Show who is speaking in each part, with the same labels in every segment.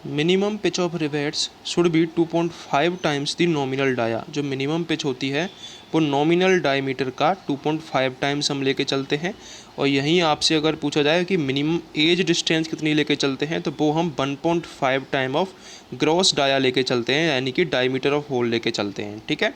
Speaker 1: Minimum pitch of rivets should be 2.5 times the nominal dia. जो minimum pitch होती है वो नॉमिनल डायमीटर का 2.5 टाइम्स हम लेके चलते हैं। और यहीं आपसे अगर पूछा जाए कि मिनिमम एज डिस्टेंस कितनी लेके चलते हैं, तो वो हम 1.5 टाइम ऑफ ग्रॉस डाया लेके चलते हैं, यानी कि डायमीटर ऑफ होल लेके चलते हैं। ठीक है।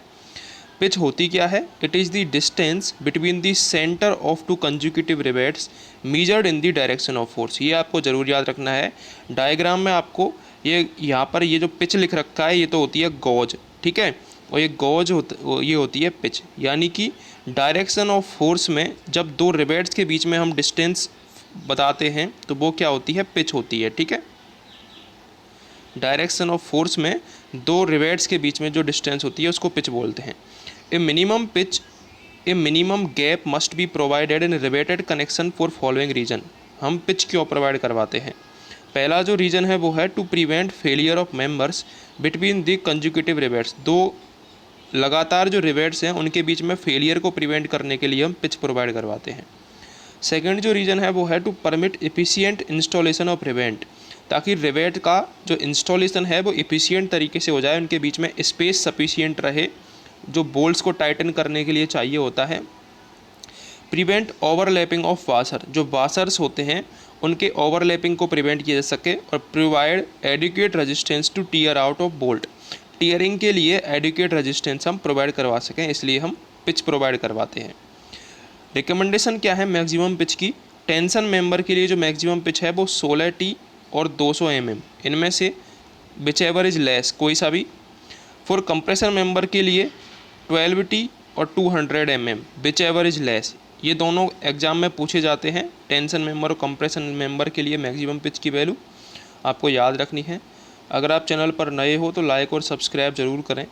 Speaker 1: पिच होती क्या है? It is the distance between the centre of to consecutive rivets measured in the direction of force. ये आपको ज़रूर याद रखना है। डायग्राम में आपको ये यहाँ पर ये जो पिच लिख रखा है ये तो होती है गॉज, ठीक है, और ये गॉज ये होती है पिच। यानी कि डायरेक्शन ऑफ फोर्स में जब दो रिवेट्स के बीच में हम डिस्टेंस बताते हैं तो वो क्या होती है? पिच होती है। ठीक है। डायरेक्शन ऑफ फोर्स में दो रिवेट्स के बीच में जो डिस्टेंस होती है उसको पिच बोलते हैं। A minimum gap must be provided in riveted connection for following reason. हम पिच क्यों प्रोवाइड करवाते हैं? पहला जो रीज़न है वो है to prevent failure of members between the consecutive rivets. दो लगातार जो रिवेट्स हैं उनके बीच में फेलियर को प्रिवेंट करने के लिए हम पिच प्रोवाइड करवाते हैं। सेकंड जो रीज़न है वो है to permit efficient installation of rivet, ताकि रिवेट का जो इंस्टॉलेशन है वो एफिशिएंट तरीके से हो जाए, उनके बीच में स्पेस सफिशिएंट रहे जो बोल्ट्स को टाइटन करने के लिए चाहिए होता है। प्रिवेंट ओवरलैपिंग ऑफ वाशर, जो वाशर्स होते हैं उनके ओवरलैपिंग को प्रिवेंट किया जा सके। और provide adequate resistance to tear out of bolt, tearing के लिए एडिक्वेट रेजिस्टेंस हम प्रोवाइड करवा सकें, इसलिए हम पिच प्रोवाइड करवाते हैं। रिकमेंडेशन क्या है मैक्सिमम पिच की? टेंशन मेंबर के लिए जो मैक्सिमम पिच है वो 16 टी और 200 mm, इनमें से विच एवर इज लेस, कोई सा भी। फॉर कंप्रेसर मेंबर के लिए 12 टी और 200 mm, which ever is less. ये दोनों एग्जाम में पूछे जाते हैं। टेंशन मेंबर और कंप्रेशन मेंबर के लिए मैक्सिमम पिच की वैल्यू आपको याद रखनी है। अगर आप चैनल पर नए हो तो लाइक और सब्सक्राइब ज़रूर करें।